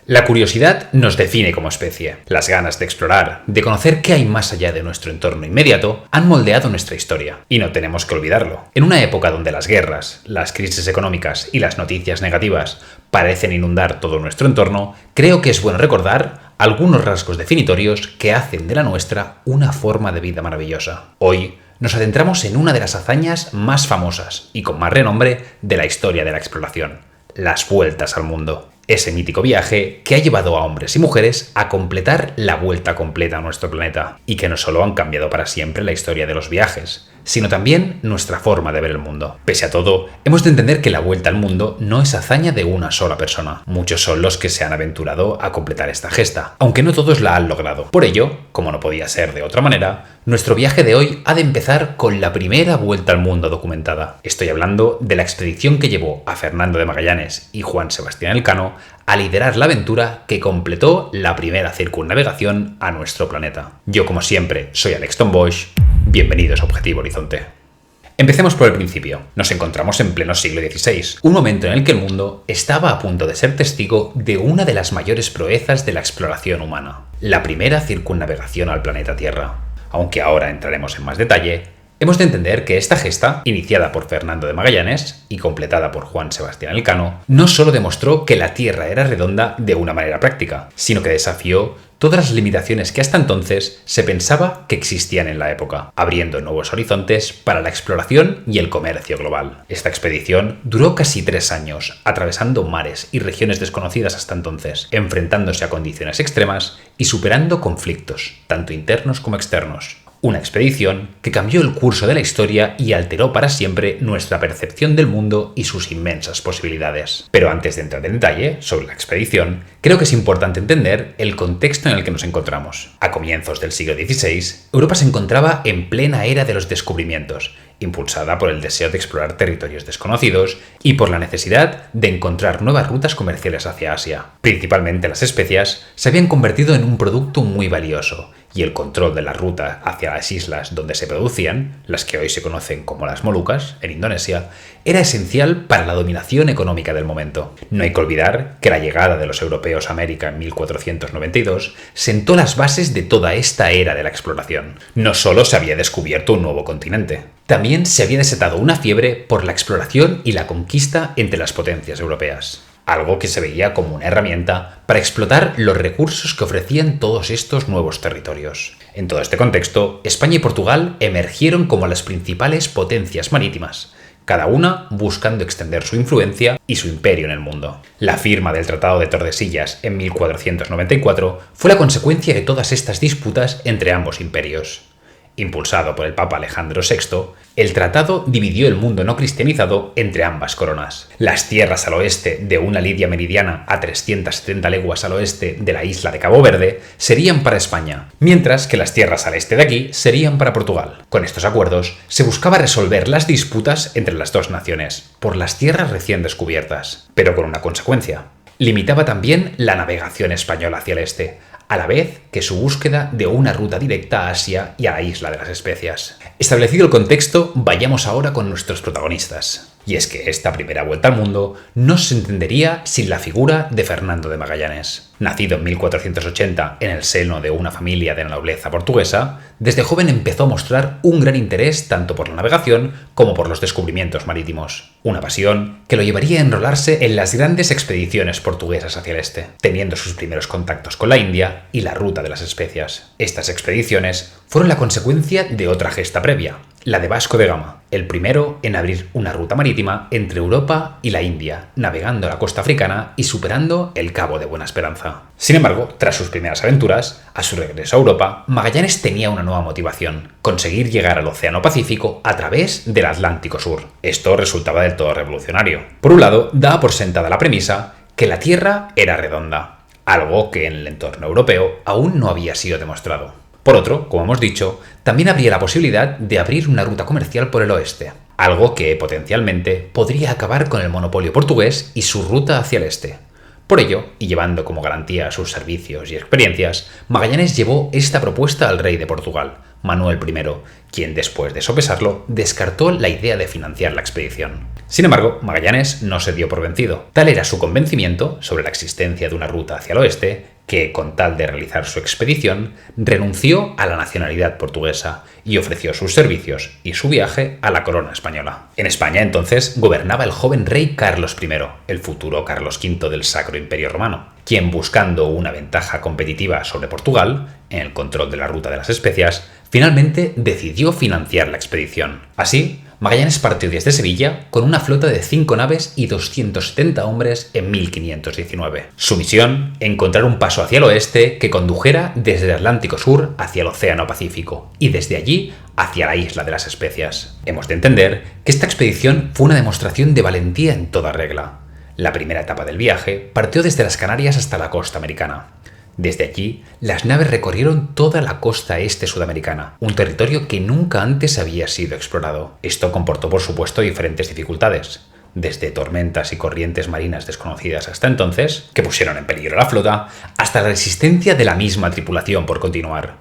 La curiosidad nos define como especie. Las ganas de explorar, de conocer qué hay más allá de nuestro entorno inmediato, han moldeado nuestra historia. Y no tenemos que olvidarlo. En una época donde las guerras, las crisis económicas y las noticias negativas parecen inundar todo nuestro entorno, creo que es bueno recordar algunos rasgos definitorios que hacen de la nuestra una forma de vida maravillosa. Hoy nos adentramos en una de las hazañas más famosas y con más renombre de la historia de la exploración: las vueltas al mundo. Ese mítico viaje que ha llevado a hombres y mujeres a completar la vuelta completa a nuestro planeta, y que no solo han cambiado para siempre la historia de los viajes, sino también nuestra forma de ver el mundo. Pese a todo, hemos de entender que la vuelta al mundo no es hazaña de una sola persona. Muchos son los que se han aventurado a completar esta gesta, aunque no todos la han logrado. Por ello, como no podía ser de otra manera, nuestro viaje de hoy ha de empezar con la primera vuelta al mundo documentada. Estoy hablando de la expedición que llevó a Fernando de Magallanes y Juan Sebastián Elcano a liderar la aventura que completó la primera circunnavegación a nuestro planeta. Yo, como siempre, soy Alex Tombosch. Bienvenidos a Objetivo Horizonte. Empecemos por el principio. Nos encontramos en pleno siglo XVI, un momento en el que el mundo estaba a punto de ser testigo de una de las mayores proezas de la exploración humana: la primera circunnavegación al planeta Tierra. Aunque ahora entraremos en más detalle, hemos de entender que esta gesta, iniciada por Fernando de Magallanes y completada por Juan Sebastián Elcano, no solo demostró que la Tierra era redonda de una manera práctica, sino que desafió todas las limitaciones que hasta entonces se pensaba que existían en la época, abriendo nuevos horizontes para la exploración y el comercio global. Esta expedición duró casi 3 años, atravesando mares y regiones desconocidas hasta entonces, enfrentándose a condiciones extremas y superando conflictos, tanto internos como externos. Una expedición que cambió el curso de la historia y alteró para siempre nuestra percepción del mundo y sus inmensas posibilidades. Pero antes de entrar en detalle sobre la expedición, creo que es importante entender el contexto en el que nos encontramos. A comienzos del siglo XVI, Europa se encontraba en plena era de los descubrimientos, impulsada por el deseo de explorar territorios desconocidos y por la necesidad de encontrar nuevas rutas comerciales hacia Asia. Principalmente las especias se habían convertido en un producto muy valioso, y el control de la ruta hacia las islas donde se producían, las que hoy se conocen como las Molucas, en Indonesia, era esencial para la dominación económica del momento. No hay que olvidar que la llegada de los europeos a América en 1492 sentó las bases de toda esta era de la exploración. No solo se había descubierto un nuevo continente, también se había desatado una fiebre por la exploración y la conquista entre las potencias europeas, algo que se veía como una herramienta para explotar los recursos que ofrecían todos estos nuevos territorios. En todo este contexto, España y Portugal emergieron como las principales potencias marítimas, cada una buscando extender su influencia y su imperio en el mundo. La firma del Tratado de Tordesillas en 1494 fue la consecuencia de todas estas disputas entre ambos imperios. Impulsado por el Papa Alejandro VI, el tratado dividió el mundo no cristianizado entre ambas coronas. Las tierras al oeste de una Lidia meridiana a 370 leguas al oeste de la isla de Cabo Verde serían para España, mientras que las tierras al este de aquí serían para Portugal. Con estos acuerdos se buscaba resolver las disputas entre las dos naciones por las tierras recién descubiertas, pero con una consecuencia: limitaba también la navegación española hacia el este, a la vez que su búsqueda de una ruta directa a Asia y a la isla de las especias. Establecido el contexto, vayamos ahora con nuestros protagonistas. Y es que esta primera vuelta al mundo no se entendería sin la figura de Fernando de Magallanes. Nacido en 1480 en el seno de una familia de la nobleza portuguesa, desde joven empezó a mostrar un gran interés tanto por la navegación como por los descubrimientos marítimos. Una pasión que lo llevaría a enrolarse en las grandes expediciones portuguesas hacia el este, teniendo sus primeros contactos con la India y la ruta de las especias. Estas expediciones fueron la consecuencia de otra gesta previa, la de Vasco de Gama, el primero en abrir una ruta marítima entre Europa y la India, navegando la costa africana y superando el Cabo de Buena Esperanza. Sin embargo, tras sus primeras aventuras, a su regreso a Europa, Magallanes tenía una nueva motivación: conseguir llegar al Océano Pacífico a través del Atlántico Sur. Esto resultaba del todo revolucionario. Por un lado, daba por sentada la premisa que la Tierra era redonda, algo que en el entorno europeo aún no había sido demostrado. Por otro, como hemos dicho, también habría la posibilidad de abrir una ruta comercial por el oeste, algo que potencialmente podría acabar con el monopolio portugués y su ruta hacia el este. Por ello, y llevando como garantía sus servicios y experiencias, Magallanes llevó esta propuesta al rey de Portugal, Manuel I, quien después de sopesarlo descartó la idea de financiar la expedición. Sin embargo, Magallanes no se dio por vencido. Tal era su convencimiento sobre la existencia de una ruta hacia el oeste, que, con tal de realizar su expedición, renunció a la nacionalidad portuguesa y ofreció sus servicios y su viaje a la corona española. En España, entonces, gobernaba el joven rey Carlos I, el futuro Carlos V del Sacro Imperio Romano, quien, buscando una ventaja competitiva sobre Portugal, en el control de la ruta de las especias, finalmente decidió financiar la expedición. Así, Magallanes partió desde Sevilla con una flota de 5 naves y 270 hombres en 1519. Su misión, encontrar un paso hacia el oeste que condujera desde el Atlántico Sur hacia el Océano Pacífico y desde allí hacia la isla de las Especias. Hemos de entender que esta expedición fue una demostración de valentía en toda regla. La primera etapa del viaje partió desde las Canarias hasta la costa americana. Desde allí, las naves recorrieron toda la costa este sudamericana, un territorio que nunca antes había sido explorado. Esto comportó, por supuesto, diferentes dificultades, desde tormentas y corrientes marinas desconocidas hasta entonces, que pusieron en peligro a la flota, hasta la resistencia de la misma tripulación por continuar.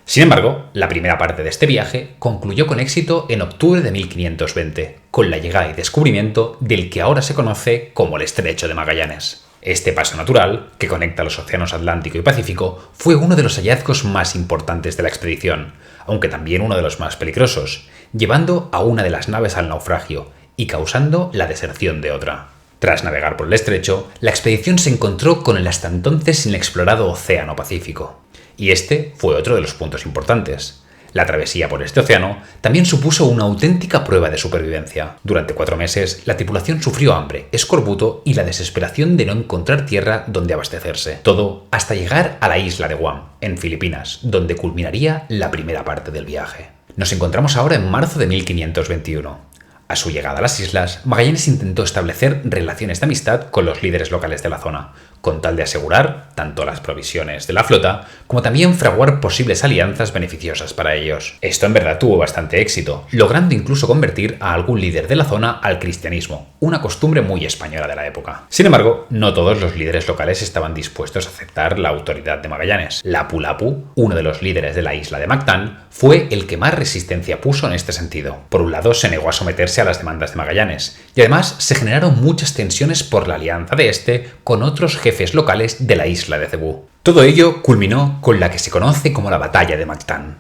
Sin embargo, la primera parte de este viaje concluyó con éxito en octubre de 1520, con la llegada y descubrimiento del que ahora se conoce como el Estrecho de Magallanes. Este paso natural, que conecta los océanos Atlántico y Pacífico, fue uno de los hallazgos más importantes de la expedición, aunque también uno de los más peligrosos, llevando a una de las naves al naufragio y causando la deserción de otra. Tras navegar por el estrecho, la expedición se encontró con el hasta entonces inexplorado Océano Pacífico. Y este fue otro de los puntos importantes. La travesía por este océano también supuso una auténtica prueba de supervivencia. Durante 4 meses, la tripulación sufrió hambre, escorbuto y la desesperación de no encontrar tierra donde abastecerse. Todo hasta llegar a la isla de Guam, en Filipinas, donde culminaría la primera parte del viaje. Nos encontramos ahora en marzo de 1521. A su llegada a las islas, Magallanes intentó establecer relaciones de amistad con los líderes locales de la zona, con tal de asegurar tanto las provisiones de la flota como también fraguar posibles alianzas beneficiosas para ellos. Esto en verdad tuvo bastante éxito, logrando incluso convertir a algún líder de la zona al cristianismo, una costumbre muy española de la época. Sin embargo, no todos los líderes locales estaban dispuestos a aceptar la autoridad de Magallanes. Lapu-Lapu, uno de los líderes de la isla de Mactán, fue el que más resistencia puso en este sentido. Por un lado, se negó a someterse a las demandas de Magallanes, y además se generaron muchas tensiones por la alianza de este con otros jefes locales de la isla de Cebú. Todo ello culminó con la que se conoce como la Batalla de Mactán.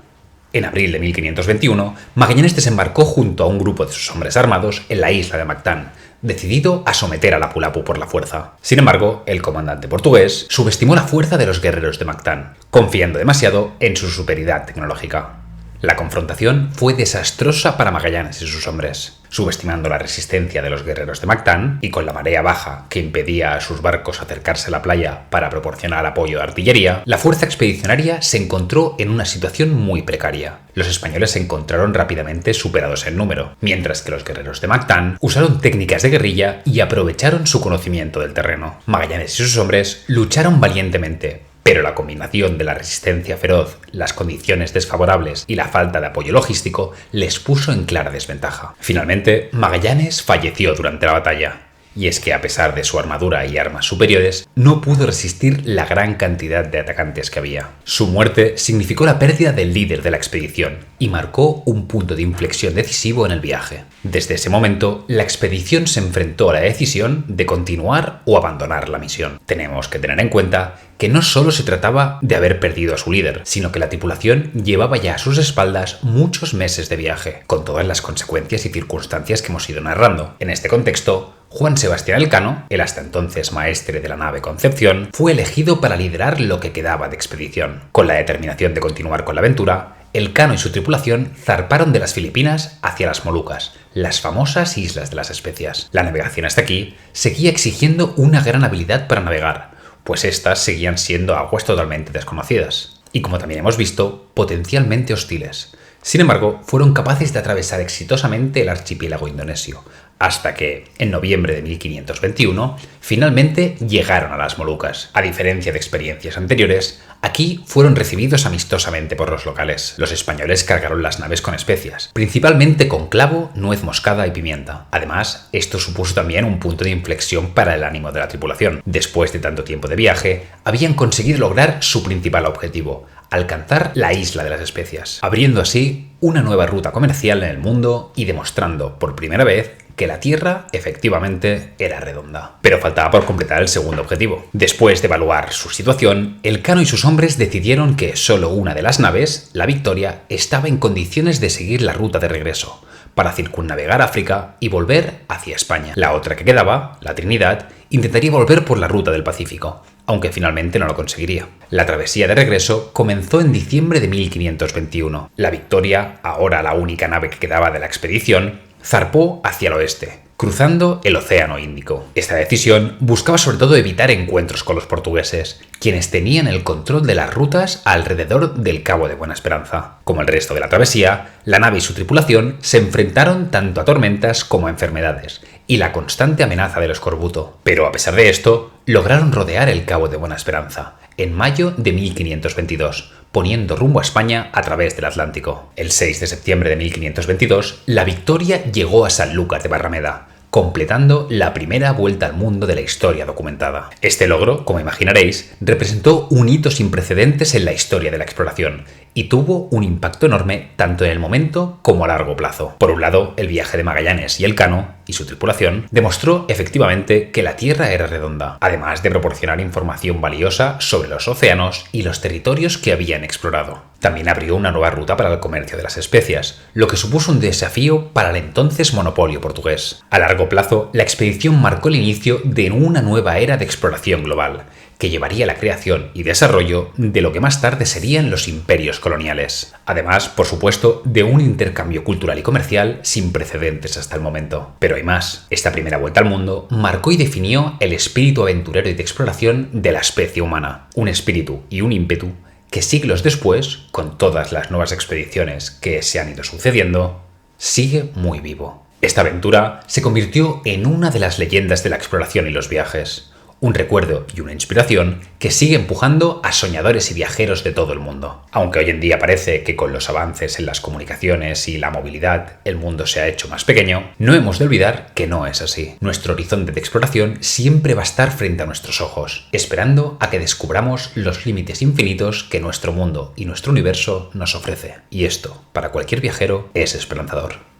En abril de 1521, Magallanes desembarcó junto a un grupo de sus hombres armados en la isla de Mactán, decidido a someter a Lapu-Lapu por la fuerza. Sin embargo, el comandante portugués subestimó la fuerza de los guerreros de Mactán, confiando demasiado en su superioridad tecnológica. La confrontación fue desastrosa para Magallanes y sus hombres. Subestimando la resistencia de los guerreros de Mactán y con la marea baja que impedía a sus barcos acercarse a la playa para proporcionar apoyo de artillería, la fuerza expedicionaria se encontró en una situación muy precaria. Los españoles se encontraron rápidamente superados en número, mientras que los guerreros de Mactán usaron técnicas de guerrilla y aprovecharon su conocimiento del terreno. Magallanes y sus hombres lucharon valientemente, pero la combinación de la resistencia feroz, las condiciones desfavorables y la falta de apoyo logístico les puso en clara desventaja. Finalmente, Magallanes falleció durante la batalla. Y es que a pesar de su armadura y armas superiores, no pudo resistir la gran cantidad de atacantes que había. Su muerte significó la pérdida del líder de la expedición y marcó un punto de inflexión decisivo en el viaje. Desde ese momento, la expedición se enfrentó a la decisión de continuar o abandonar la misión. Tenemos que tener en cuenta que no solo se trataba de haber perdido a su líder, sino que la tripulación llevaba ya a sus espaldas muchos meses de viaje, con todas las consecuencias y circunstancias que hemos ido narrando. En este contexto, Juan Sebastián Elcano, el hasta entonces maestre de la nave Concepción, fue elegido para liderar lo que quedaba de expedición. Con la determinación de continuar con la aventura, Elcano y su tripulación zarparon de las Filipinas hacia las Molucas, las famosas Islas de las Especias. La navegación hasta aquí seguía exigiendo una gran habilidad para navegar, pues estas seguían siendo aguas totalmente desconocidas, y como también hemos visto, potencialmente hostiles. Sin embargo, fueron capaces de atravesar exitosamente el archipiélago indonesio, hasta que, en noviembre de 1521, finalmente llegaron a las Molucas. A diferencia de experiencias anteriores, aquí fueron recibidos amistosamente por los locales. Los españoles cargaron las naves con especias, principalmente con clavo, nuez moscada y pimienta. Además, esto supuso también un punto de inflexión para el ánimo de la tripulación. Después de tanto tiempo de viaje, habían conseguido lograr su principal objetivo: alcanzar la isla de las especias, abriendo así una nueva ruta comercial en el mundo y demostrando por primera vez que la Tierra efectivamente era redonda. Pero faltaba por completar el segundo objetivo. Después de evaluar su situación, Elcano y sus hombres decidieron que solo una de las naves, la Victoria, estaba en condiciones de seguir la ruta de regreso, para circunnavegar África y volver hacia España. La otra que quedaba, la Trinidad, intentaría volver por la ruta del Pacífico, aunque finalmente no lo conseguiría. La travesía de regreso comenzó en diciembre de 1521. La Victoria, ahora la única nave que quedaba de la expedición, zarpó hacia el oeste, cruzando el Océano Índico. Esta decisión buscaba sobre todo evitar encuentros con los portugueses, quienes tenían el control de las rutas alrededor del Cabo de Buena Esperanza. Como el resto de la travesía, la nave y su tripulación se enfrentaron tanto a tormentas como a enfermedades y la constante amenaza del escorbuto. Pero a pesar de esto, lograron rodear el Cabo de Buena Esperanza en mayo de 1522, poniendo rumbo a España a través del Atlántico. El 6 de septiembre de 1522, la Victoria llegó a Sanlúcar de Barrameda, completando la primera vuelta al mundo de la historia documentada. Este logro, como imaginaréis, representó un hito sin precedentes en la historia de la exploración y tuvo un impacto enorme tanto en el momento como a largo plazo. Por un lado, el viaje de Magallanes y Elcano y su tripulación demostró efectivamente que la Tierra era redonda, además de proporcionar información valiosa sobre los océanos y los territorios que habían explorado. También abrió una nueva ruta para el comercio de las especias, lo que supuso un desafío para el entonces monopolio portugués. A largo plazo, la expedición marcó el inicio de una nueva era de exploración global, que llevaría a la creación y desarrollo de lo que más tarde serían los imperios coloniales. Además, por supuesto, de un intercambio cultural y comercial sin precedentes hasta el momento. Pero hay más. Esta primera vuelta al mundo marcó y definió el espíritu aventurero y de exploración de la especie humana. Un espíritu y un ímpetu que siglos después, con todas las nuevas expediciones que se han ido sucediendo, sigue muy vivo. Esta aventura se convirtió en una de las leyendas de la exploración y los viajes. Un recuerdo y una inspiración que sigue empujando a soñadores y viajeros de todo el mundo. Aunque hoy en día parece que con los avances en las comunicaciones y la movilidad el mundo se ha hecho más pequeño, no hemos de olvidar que no es así. Nuestro horizonte de exploración siempre va a estar frente a nuestros ojos, esperando a que descubramos los límites infinitos que nuestro mundo y nuestro universo nos ofrece. Y esto, para cualquier viajero, es esperanzador.